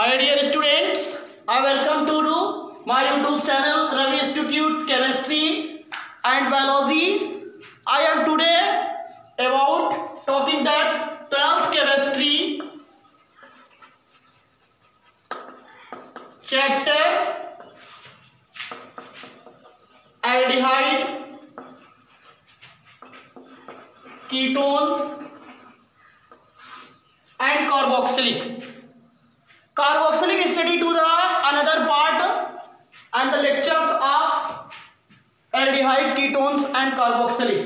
Hi dear students, I welcome to my YouTube channel Ravi Institute Chemistry and Biology. I am today about talking that 12th chemistry chapters aldehyde, ketones and carboxylic. Carboxylic study to the another part and the lectures of aldehyde, ketones and carboxylic.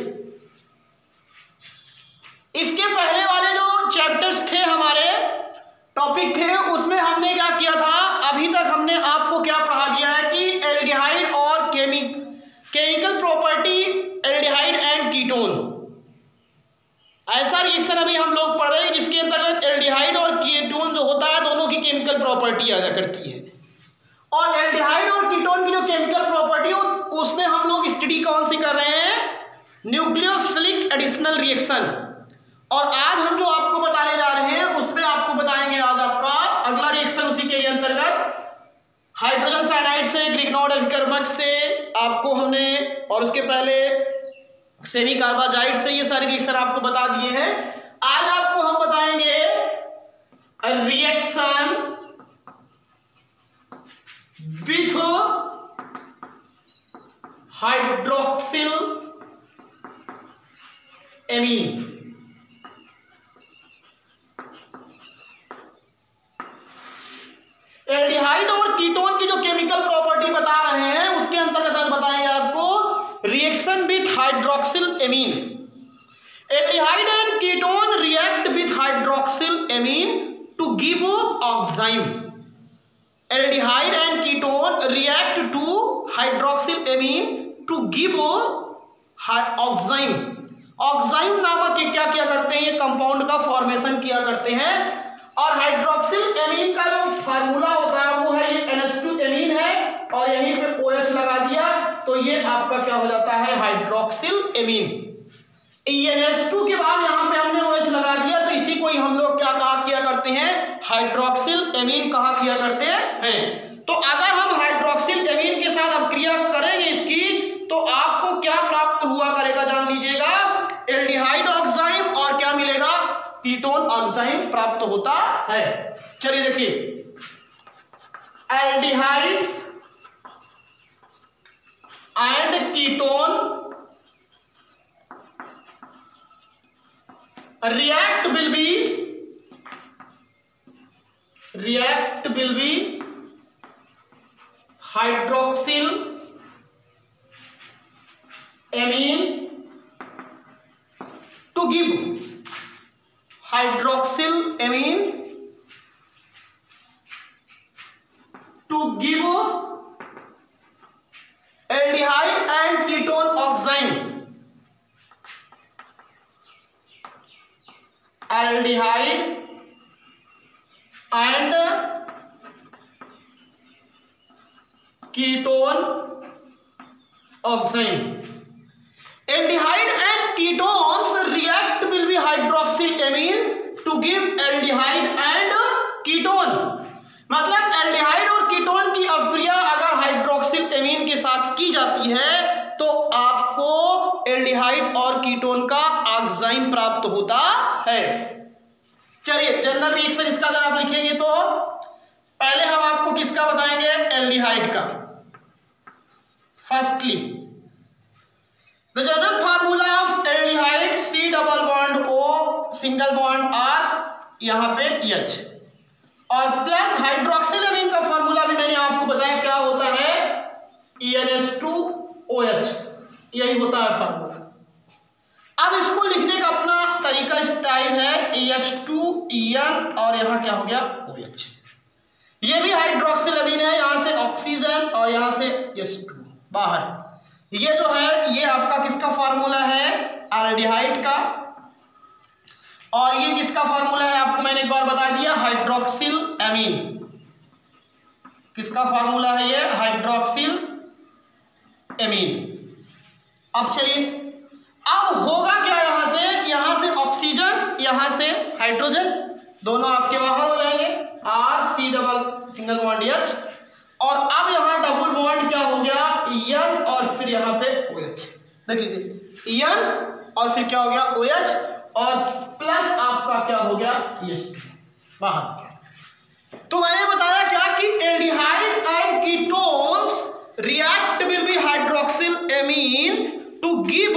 इसके पहले वाले जो chapters थे हमारे topic थे उसमें हमने क्या किया था, अभी तक हमने आपको क्या पढ़ा दिया है कि एल्डिहाइड और chemical property aldehyde and ketone, ऐसा रिएक्शन अभी हम लोग पढ़ रहे हैं जिसके अंतर्गत एल्डिहाइड और कीटोन जो होता है दोनों की केमिकल प्रॉपर्टी आ करती है। और एल्डिहाइड और कीटोन की जो केमिकल प्रॉपर्टी है उसमें हम लोग स्टडी कौन सी कर रहे हैं, न्यूक्लियोफिलिक एडिशनल रिएक्शन। और आज हम जो आपको बताने जा रहे हैं उसमें आपको बताएंगे आज आपका अगला रिएक्शन, उसी के अंतर्गत हाइड्रोजन साइनाइड से ग्रिग्नॉर्ड अभिकर्मक से आपको हमने और उसके पहले सेमी कार्बाजाइड से ये सारे रिएक्शन आपको बता दिए हैं। आज आपको हम बताएंगे reaction with hydroxyl amine. Aldehyde और कीटोन की जो केमिकल प्रॉपर्टी बता रहे हैं उसके अंतर्गत आज बताएंगे आपको reaction with hydroxyl amine. Aldehyde and ketone react with hydroxyl amine to give oxime. Aldehyde and ketone react to hydroxyl amine to give oxime. Oxime नामक ये क्या किया करते हैं, ये कंपाउंड का फॉर्मेशन किया करते हैं। और हाइड्रोक्सिल एमीन का जो फार्मूला होता है वो है ये NH2 एमीन है और यहीं पे OH लगा दिया तो ये आपका क्या हो जाता है हाइड्रोक्सिल एमीन। NH2 के बाद यहाँ पे हमने OH लगा दिया तो इसी को ही हम लोग क्या कहा किया करते हैं, हाइड्रोक्सिल एमीन कहा किया करते हैं। तो अगर हम हाइड्रोक्सिल एमीन के साथ अब क्रिया करेंगे इसकी तो आपको क्या प्राप्त हुआ करेगा जान लीजिएगा, एल्डिहाइड ऑक्साइम और क्या मिलेगा, कीटोन ऑक्साइम प्राप्त होता है। चलिए देखिए, aldehydes and ketone react will be hydroxyl amine to give hydroxyl amine to give aldehyde and ketone oxime। aldehyde and ketone oxime। aldehyde and ketones react will be hydroxyl amine to give aldehyde and ketone। मतलब aldehyde और ketone की अभिक्रिया अगर hydroxyl amine के साथ की जाती है तो आपको एल्डिहाइड और कीटोन का ऑक्साइम प्राप्त होता है। चलिए जनरल रिएक्शन इसका अगर आप लिखेंगे तो पहले हम आपको किसका बताएंगे, एल्डिहाइड का। Firstly the general formula of aldehyde C double bond O single bond R यहाँ पे H और प्लस हाइड्रोक्सिल एमीन का फार्मूला भी मैंने आपको बताया क्या होता है, NH2OH, यही होता है फार्मूला। अब इसको लिखने का अपना तरीका स्टाइल है H2En और यहाँ क्या हो गया OH। ये भी हाइड्रोक्सिल एमीन है, यहाँ से ऑक्सीजन और यहाँ से H2 बाहर। ये जो है ये आपका किसका फार्मूला है, एल्डिहाइड का। और ये किसका फार्मूला है आपको मैंने एक बार बता दिया, हाइड्रोक्सिल एमीन। किसका फार्मूला है ये, हाइड्रोक्सिल एमीन। अब चलिए अब होगा क्या, यहाँ से ऑक्सीजन यहाँ से हाइड्रोजन दोनों आपके बाहर हो जाएंगे, R C double single bond H, और अब यहाँ डबल बॉन्ड क्या हो गया N, और फिर यहाँ पे OH। देख लीजिए N और फिर क्या हो गया OH, और प्लस आपका क्या हो गया H बाहर। तो मैंने बताया क्या कि aldehyde and ketones react will be hydroxyl amine to give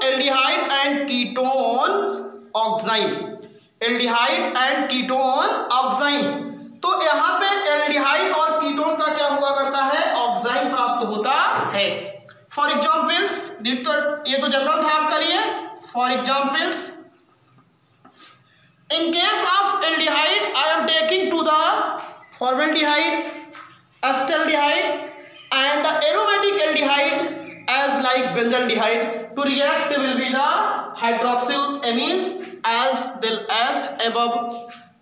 aldehyde and ketones oxime. Aldehyde and ketone oxime. तो यहाँ पे एल्डिहाइड और कीटोन का क्या हुआ करता है, ऑक्साइम प्राप्त होता है। फॉर एग्जाम्पल्स, ये तो जनरल था आपका लिए। For examples, in case of aldehyde I am taking to the formaldehyde, acetaldehyde and the aromatic aldehyde as like benzaldehyde to react will be the hydroxyl amines as well as above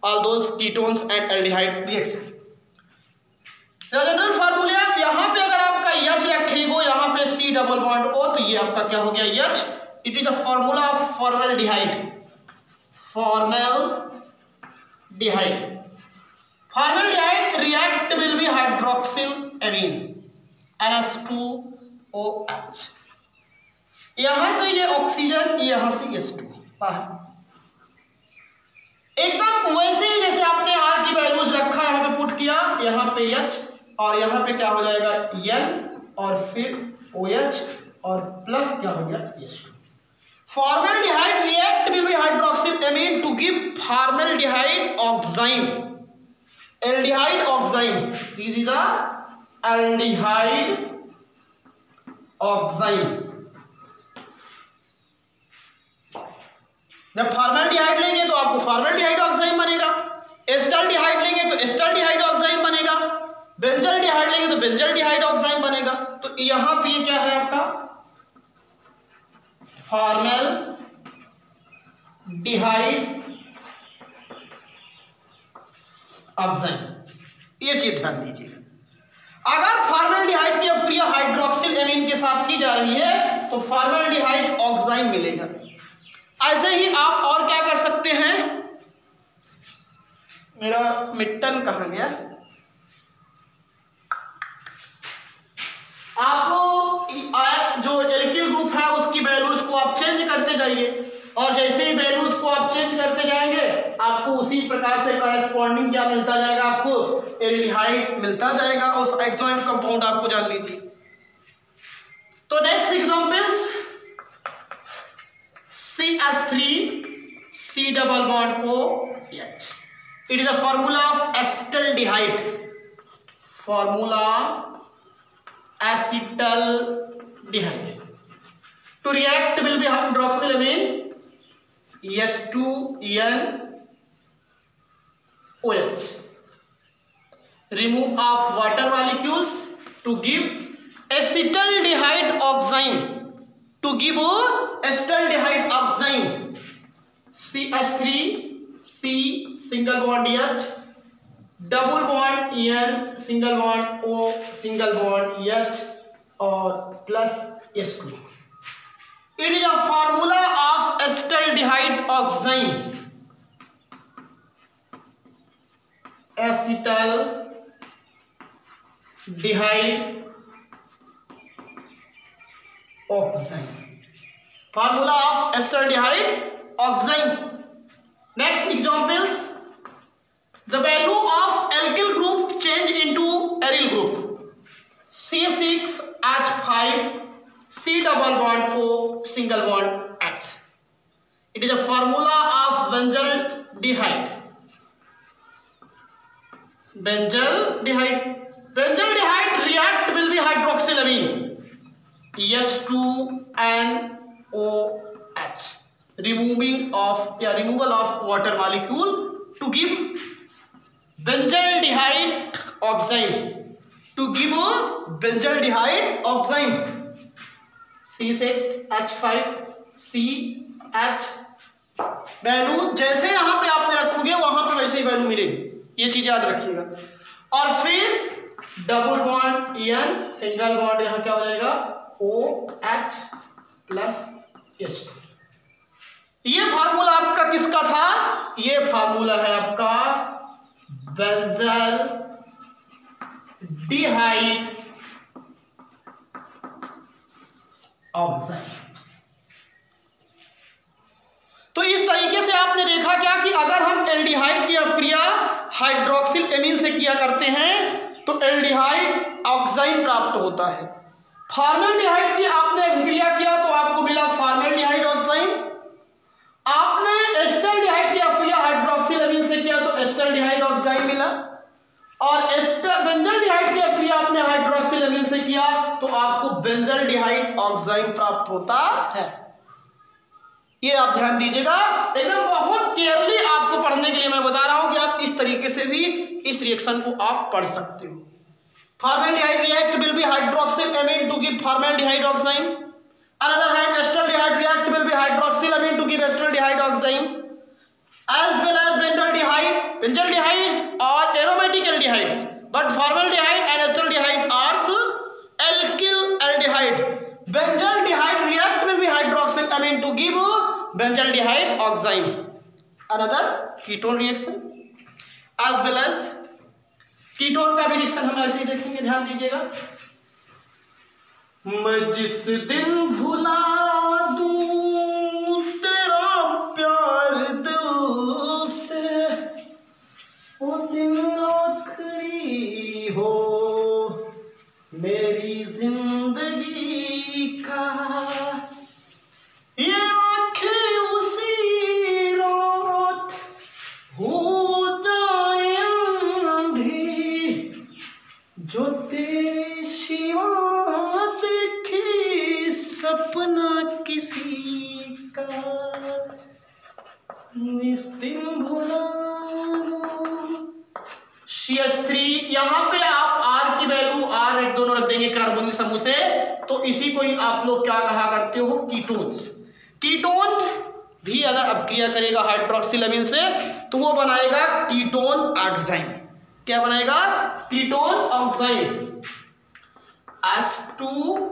all those ketones and aldehyde reaction। General formula यहाँ पे अगर आपका H रखेगो, यहाँ पे C double bond O, तो ये आपका क्या हो गया H। It is a formula of formaldehyde. Formaldehyde react will be hydroxyl amine NH2OH। यहां से ये ऑक्सीजन, यहां से H2, एकदम वैसे ही जैसे आपने R की वैल्यूज रखा, यहां पे पुट किया, यहां पे H और यहां पे क्या हो जाएगा N और फिर OH और प्लस क्या हो गया H2। Formaldehyde react will be hydroxyl amine to give formaldehyde oxime। Aldehyde oxime, this is a aldehyde oxime। जब फॉर्मल्डिहाइड लेंगे तो आपको फॉर्मल्डिहाइड ऑक्साइम बनेगा, एस्टाल्डिहाइड लेंगे तो एस्टाल्डिहाइड ऑक्साइम बनेगा, बेंजल्डिहाइड लेंगे तो बेंजल्डिहाइड ऑक्साइम बनेगा। तो यहां पे ये क्या है आपका फॉर्मल्डिहाइड ऑक्साइम। ये चीज ध्यान दीजिएगा। अगर फॉर्मल्डिहाइड की अभिक्रिया हाइड्रोक्सिल एमीन के साथ की जा रही है तो फॉर्मल्डिहाइड ऑक्साइम मिलेगा। ऐसे ही आप और क्या कर सकते हैं, मेरा मिट्टन कहाँ गया, आपको जो एल्किल ग्रुप है उसकी वैल्यूज को आप चेंज करते जाइए, और जैसे ही वैल्यूज को आप चेंज करते जाएंगे आपको उसी प्रकार से कॉरेस्पॉन्डिंग क्या मिलता जाएगा, आपको एल्डिहाइड मिलता जाएगा। उस एक्सोइम कंपाउंड आपको जान लीजिए। तो next examples, CH3 C double bond OH, it is a formula of acetaldehyde, formula acetaldehyde to react will be hydroxyl amine H2N OH, remove of water molecules to give acetaldehyde oxime, to give acetaldehyde oxime CH3 C single bond H double bond N single bond O single bond H और plus H2। It is a formula of acetaldehyde oxime, acetaldehyde oxime, formula of acetaldehyde oxime. Next examples, the value of alkyl group change into aryl group, C6H5 C double bond O single bond H. It is a formula of benzaldehyde. Benzaldehyde react will be hydroxylamine H2NOH. Removal of water molecule to give benzaldehyde oxime, C6H5CH। Value जैसे यहां पे आपने रखोगे वहां पे वैसे ही value मिलेगी, ये चीज याद रखिएगा। और फिर double bond N single bond यहां क्या हो जाएगा OH प्लस H2। ये फार्मूला आपका किसका था, ये फार्मूला है आपका बेंजल डिहाइड ऑक्साइड। तो इस तरीके से आपने देखा क्या कि अगर हम एल्डिहाइड की अपक्रिया हाइड्रोक्सिल एमीन से किया करते हैं तो एल्डिहाइड ऑक्साइन प्राप्त होता है। फॉर्मेल्डिहाइड की आपने अपक्रिया किया तो आपको मिला फॉर्मेल्डिहाइड ऑक्साइन। आपने एस्टल्डिहाइड की अपक्रिया हाइड्रोक्सिल एमीन से किया तो एस्टल्डिहाइड ऑक्साइन मिला। और बेंजल्डिहाइड की अपक्रिया आपने हाइड्रोक्सिल एमीन से किया तो आपको बेंजल्डिहाइड ऑक्साइन प्राप्त होता है। ये आप ध्यान दीजिएगा, एकदम बहुत केयरली आपको पढ़ने के लिए मैं बता रहा हूं कि आप इस तरीके से भी इस रिएक्शन को आप पढ़ सकते हो। Formaldehyde react will be hydroxyl amine to give formaldehyde oxime. Another hand, acetaldehyde react will be hydroxyl amine to give acetaldehyde oxime. As well as benzaldehyde or aromatic aldehydes. But formaldehyde and acetaldehyde are alkyl aldehyde. Benzaldehyde react will be hydroxyl amine to give benzaldehyde oxime. Another ketone reaction. As well as ketone का भी reaction हम ऐसे ही देखेंगे, ध्यान दीजिएगा। मैं जिस दिन भुला दूं तेरा प्यार दिल से, वो दिन आखिरी हो मेरी जिंदगी का, ये आंखें उसी रात हो जो तेरे सिवा देखे सपना किसी का, इस दिन भुला CH3। यहाँ पे आप R की वैल्यू R दोनों रख देंगे कार्बन के समूह से, तो इसी को ही आप लोग क्या कहा करते हो, कीटोन्स। कीटोन्स भी अगर अपक्रिया करेगा हाइड्रोक्सिल एमीन से तो वो बनाएगा कीटोन ऑक्साइन। क्या बनाएगा, ketone oxime. H2NOH।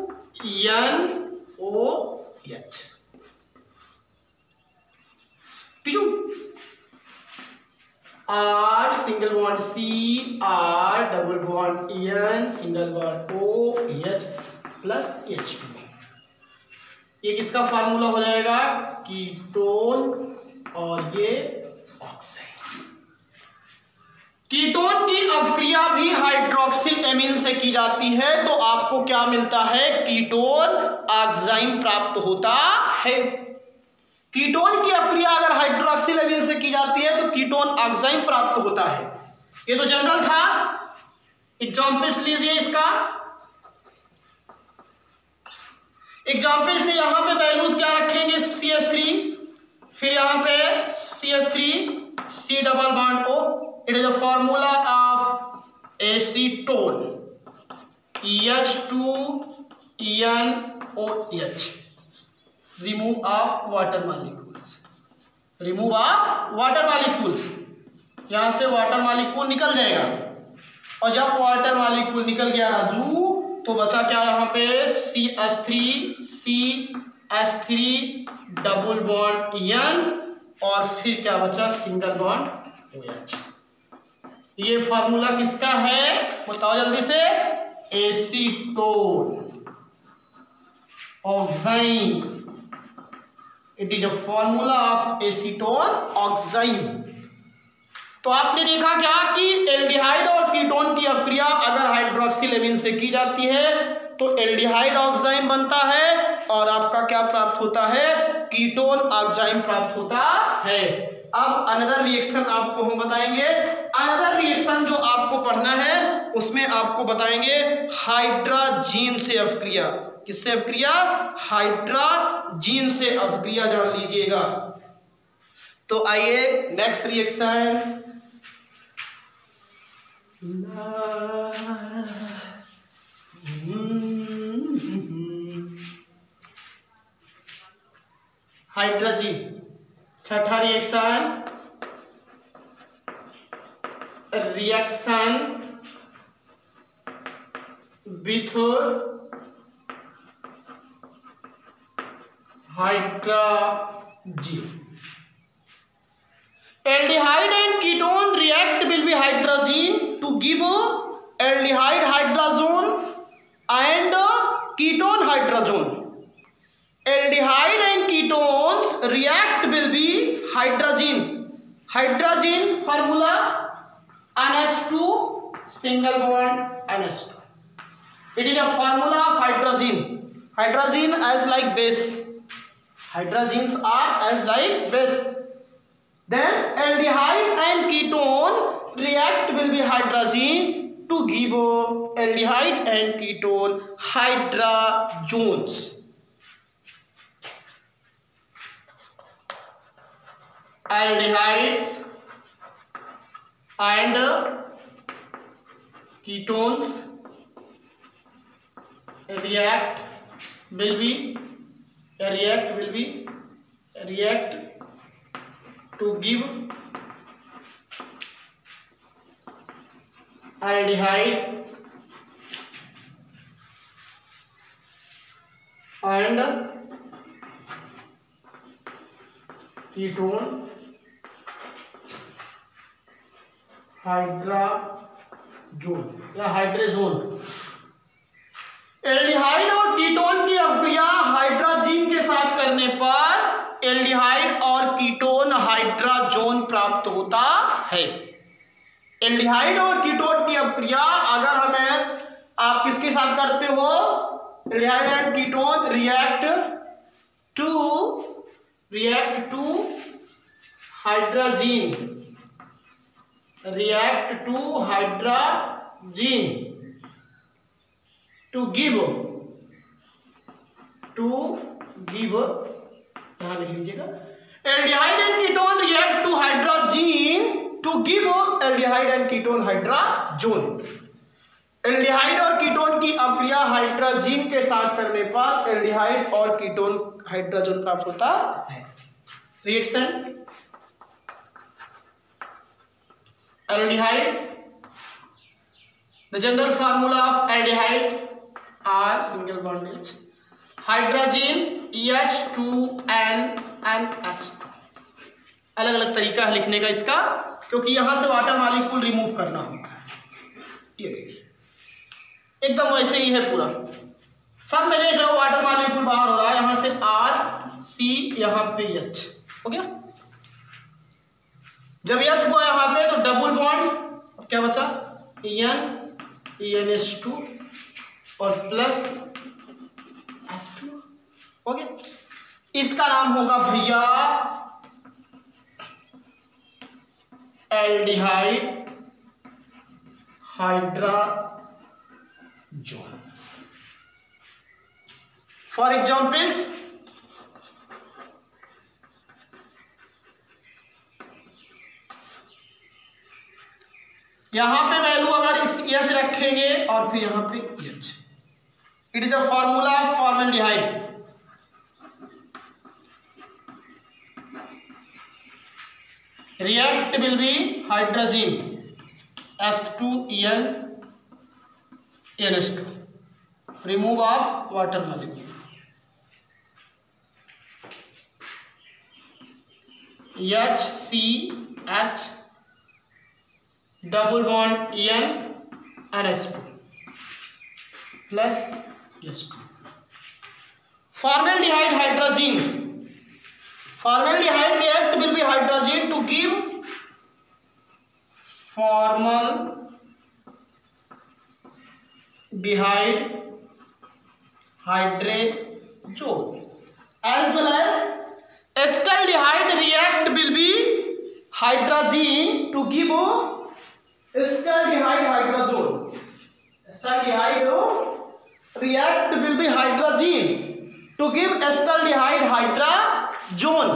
R single bond C, R double bond N single bond OH plus H2। ये किसका फार्मूला हो जाएगा, कीटोन और ये ऑक्साइड। कीटोन की अपक्रिया भी हाइड्रोक्सिल एमीन से की जाती है तो आपको क्या मिलता है, कीटोन ऑक्साइन प्राप्त होता है। कीटोन की अपक्रिया अगर हाइड्रोक्सिल एमीन से की जाती है तो कीटोन ऑक्साइन प्राप्त होता है। ये तो जनरल था, एग्जांपल्स लीजिए इसका। एग्जांपल से यहां पे वैल्यूज क्या रखेंगे, CH3, फिर यहां पे CH3 C double bond O। It is a formula of acetone, H2NOH, remove of water molecules, remove of water molecules। यहाँ से वाटर मॉलिक्यूल निकल जाएगा और जब वाटर मॉलिक्यूल निकल गया राजू तो बचा क्या यहाँ पे, CH3 डबल बॉन्ड N और फिर क्या बचा, सिंगल बॉन्ड OH। ये फार्मूला किसका है, बताओ जल्दी से, acetone oxime. It is a formula of acetone oxime. तो आपने देखा क्या कि एल्डिहाइड और कीटोन की अपक्रिया अगर हाइड्रोक्सिल एमीन से की जाती है तो एल्डिहाइड ऑक्साइन बनता है और आपका क्या प्राप्त होता है, कीटोन ऑक्साइन प्राप्त होता है। अब अनदर रिएक्शन आपको हम बताएंगे। अनदर रिएक्शन जो आपको पढ़ना है उसमें आपको बताएंगे हाइड्राजीन से अपक्रिया। किससे अपक्रिया, हाइड्राजीन से अपक्रिया, जान लीजिएगा। तो आइए नेक्स्ट रिएक्शन, हाइड्राजीन, छठा reaction, reaction with hydrazine. Aldehyde and ketone ketone react will be hydrazine to give aldehyde hydrazone and ketone hydrazone. Aldehyde and ketones react will be hydrazine. Hydrazine formula NH2 single bond NH2. It is a formula of hydrazine. Hydrazine as like base. Hydrazines are as like base. Then aldehyde and ketone react will be hydrazine to give aldehyde and ketone hydrazones. Aldehydes and ketones react to give aldehyde and ketone hydrazone या hydrazone. Aldehyde और ketone की अभिक्रिया hydrazine के साथ करने पर aldehyde और ketone hydrazone प्राप्त होता है। एल्डिहाइड और कीटोन की अभिक्रिया अगर हमें आप किसके साथ करते हो, aldehyde and ketone react to hydrazine to give यहाँ लिख लीजिएगा, aldehyde and ketone react to hydrazine to give aldehyde and ketone hydrazone. Aldehyde और कीटोन की अभिक्रिया हाइड्राजीन के साथ करने पर एल्डिहाइड और कीटोन हाइड्राजोन प्राप्त होता है। Reaction aldehyde, the general formula of aldehyde are single bondage, hydrazine EH2N and H2। अलग अलग तरीका है लिखने का इसका, क्योंकि यहां से वाटर मॉलिक्यूल रिमूव करना होगा। ये देखिए एकदम वैसे ही है पूरा, सब में देख रहे हो वाटर मॉलिक्यूल बाहर हो रहा है, यहां से R C यहाँ पे H हो गया। जब H हुआ यहाँ पे तो डबल बॉन्ड क्या बचा, ENH2 और प्लस H2 हो गया। इसका नाम होगा भैया एल्डिहाइड हाइड्राजोन। फॉर एग्जाम्पल्स, यहां पे वैल्यू अगर इस H रखेंगे और फिर यहां पे H, it is the formula of formaldehyde. React will be hydrogen H2En NH2, remove of water molecule, HCH double bond En NH2 plus H2। Formaldehyde hydrogen, formaldehyde react will be hydrogen to give formaldehyde hydrazone, as well as acetaldehyde react will be hydrazine to give acetaldehyde hydrazone। acetaldehyde react will be hydrazine to give acetaldehyde hydrazone।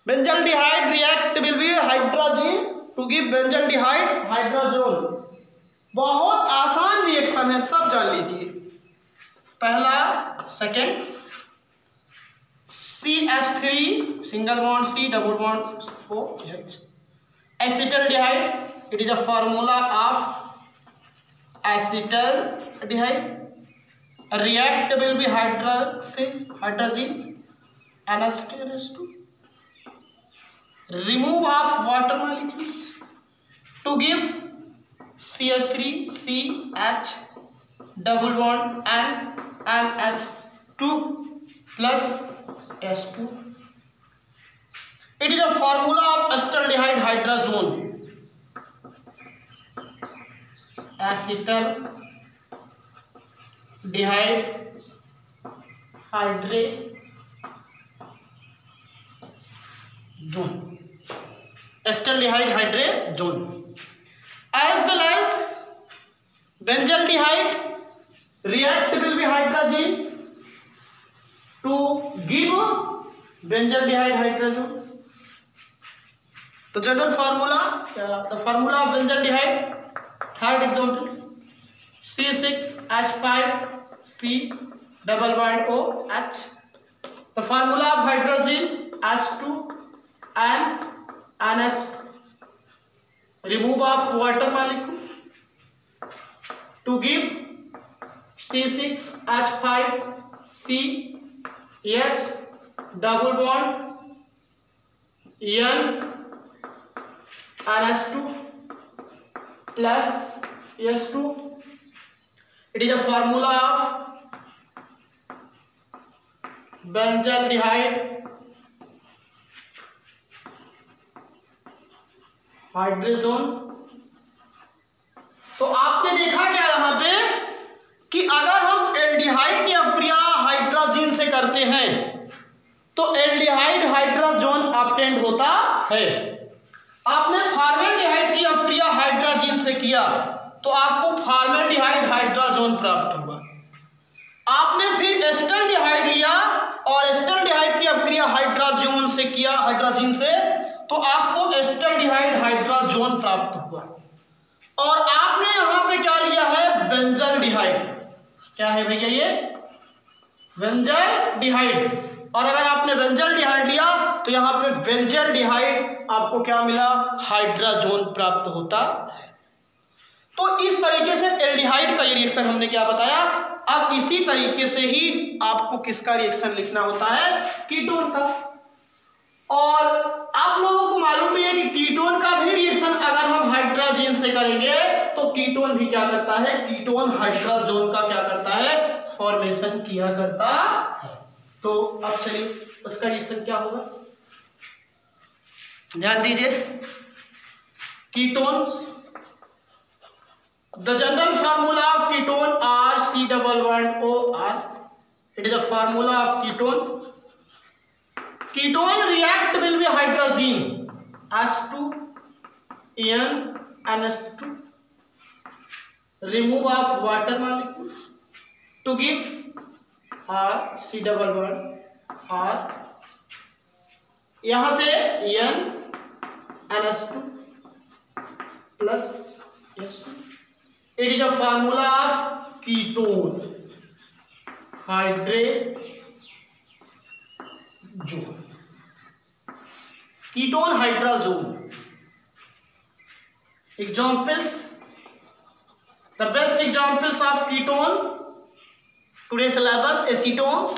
benzaldehyde react will be hydrazine to give benzaldehyde hydrazone। बहुत आसान reaction है, सब जान लीजिए। पहला second, CH3 single bond C double bond OH, acetaldehyde, it is a formula of acetaldehyde, react will be hydrazine NH2, remove of water molecules, to give CH3CH double bond and H2 plus S2. It is a formula of acetaldehyde hydrazone. Acetaldehyde hydrazone. Acetaldehyde hydrazone. As well as benzaldehyde react will be hydrazine to give benzaldehyde hydrazone. The general formula, the formula of benzaldehyde, third examples, C6H5C double bond OH. The formula of hydrazine, H2 and NS. Remove of water molecule to give C6H5CH double bond N NS2 plus S2. It is a formula of benzaldehyde hydrazone. तो आपने देखा क्या यहाँ पे कि अगर हम aldehyde की अपक्रिया हाइड्राजीन से करते हैं तो एल्डिहाइड हाइड्राजोन ऑब्टेंड होता है। आपने फॉर्मेल्डिहाइड की अपक्रिया हाइड्राजीन से किया तो आपको फॉर्मेल्डिहाइड हाइड्राजोन प्राप्त हुआ। आपने फिर एसिटल्डिहाइड लिया और एसिटल्डिहाइड की अपक्रिया हाइड्राजोन से किया, हाइड्राजीन से, तो आपको एसिटल्डिहाइड हाइड्राजोन प्राप्त हुआ। और आपने यहां पे क्या लिया है? बेंजल्डिहाइड। क्या है भैया ये? बेंजल्डिहाइड। और अगर आपने बेंजल्डिहाइड लिया तो यहाँ पे बेंजल्डिहाइड आपको क्या मिला? हाइड्राजोन प्राप्त होता है। तो इस तरीके से एल्डिहाइड का रिएक्शन हमने क्या बताया। अब इसी तरीके से ही आपको किसका रिएक्शन लिखना होता है? कीटोन का। और आप लोगों को मालूम भी है कि कीटोन का भी रिएक्शन अगर हम हाइड्राजीन से करेंगे तो कीटोन भी क्या करता है? कीटोन हाइड्राजोन का क्या करता है? फॉर्मेशन किया करता है। तो अब चलिए उसका रिएक्शन क्या होगा, ध्यान दीजिए। Ketones, the general formula of ketone R C double bond O R. It is the formula of ketone. Ketone react will be hydrogen H2N NS2, remove of water molecules to give R C double bond R, यहां से N NS2 plus S2. It is a formula of ketone hydrazone. Ketone hydrazone. Examples. The best examples of ketone today's syllabus: acetones,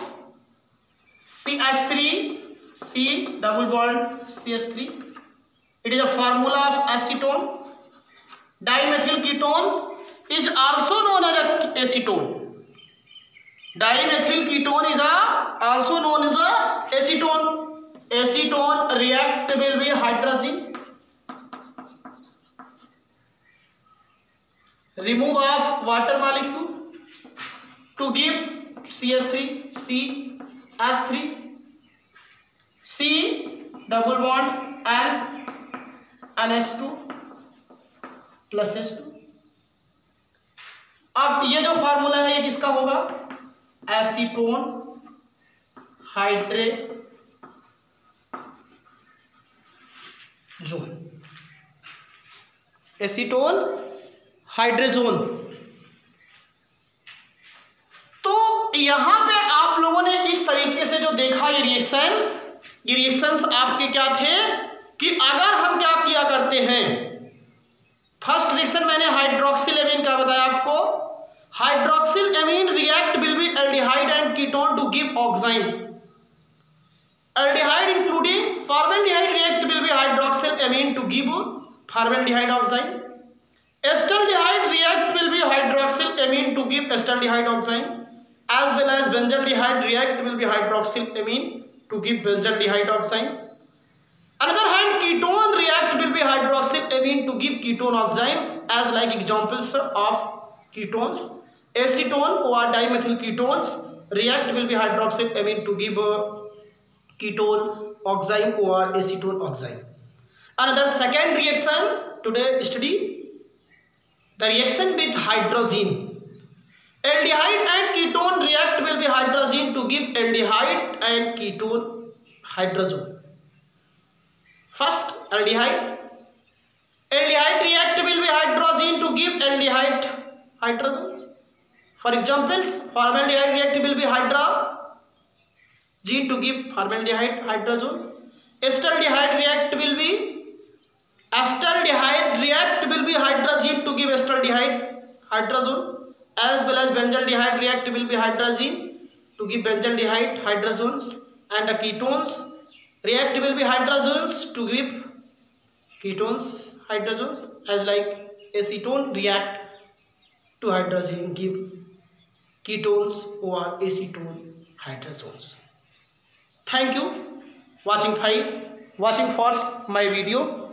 CH3 C double bond CH3. It is a formula of acetone. Dimethyl ketone is also known as acetone. Dimethyl ketone is also known as acetone. Acetone react will be hydrazine. Remove of water molecule to give CH3 CH3 C double bond and NH2 plus H2. अब ये जो formula है ये किसका होगा? Acetone hydrazone. Acetone hydrazone. तो यहां पे आप लोगों ने इस तरीके से जो देखा ये रिएक्शंस आपके क्या थे कि अगर हम क्या किया करते हैं, फर्स्ट रिएक्शन मैंने हाइड्रोक्सिल एमीन का बताया आपको। Hydroxylamine react will be aldehyde and ketone to give oxime. Aldehyde including formaldehyde react will be hydroxyl amine to give formaldehyde oxide. Acetaldehyde react will be hydroxylamine to give acetaldehyde oxide, as well as benzaldehyde react will be hydroxylamine to give benzaldehyde oxide. Another hand, ketone react will be hydroxylamine to give ketone oxide, as like examples of ketones. Acetone or dimethyl ketones react will be hydroxylamine to give ketone oxide or acetone oxide. Another second reaction today study, the reaction with hydrogen. Aldehyde and ketone react will be hydrogen to give aldehyde and ketone hydrazone. First, aldehyde. Aldehyde react will be hydrogen to give aldehyde hydrazone. For examples, formaldehyde react will be hydrogen to give formaldehyde hydrazone. Acetaldehyde react will be hydrogen to give acetaldehyde hydrazone, as well as benzaldehyde react will be hydrogen to give benzaldehyde hydrozones, and the ketones react will be hydrogens to give ketones hydrogens, as like acetone react to hydrogen give ketones or acetone hydrogens. Thank you watching first my video.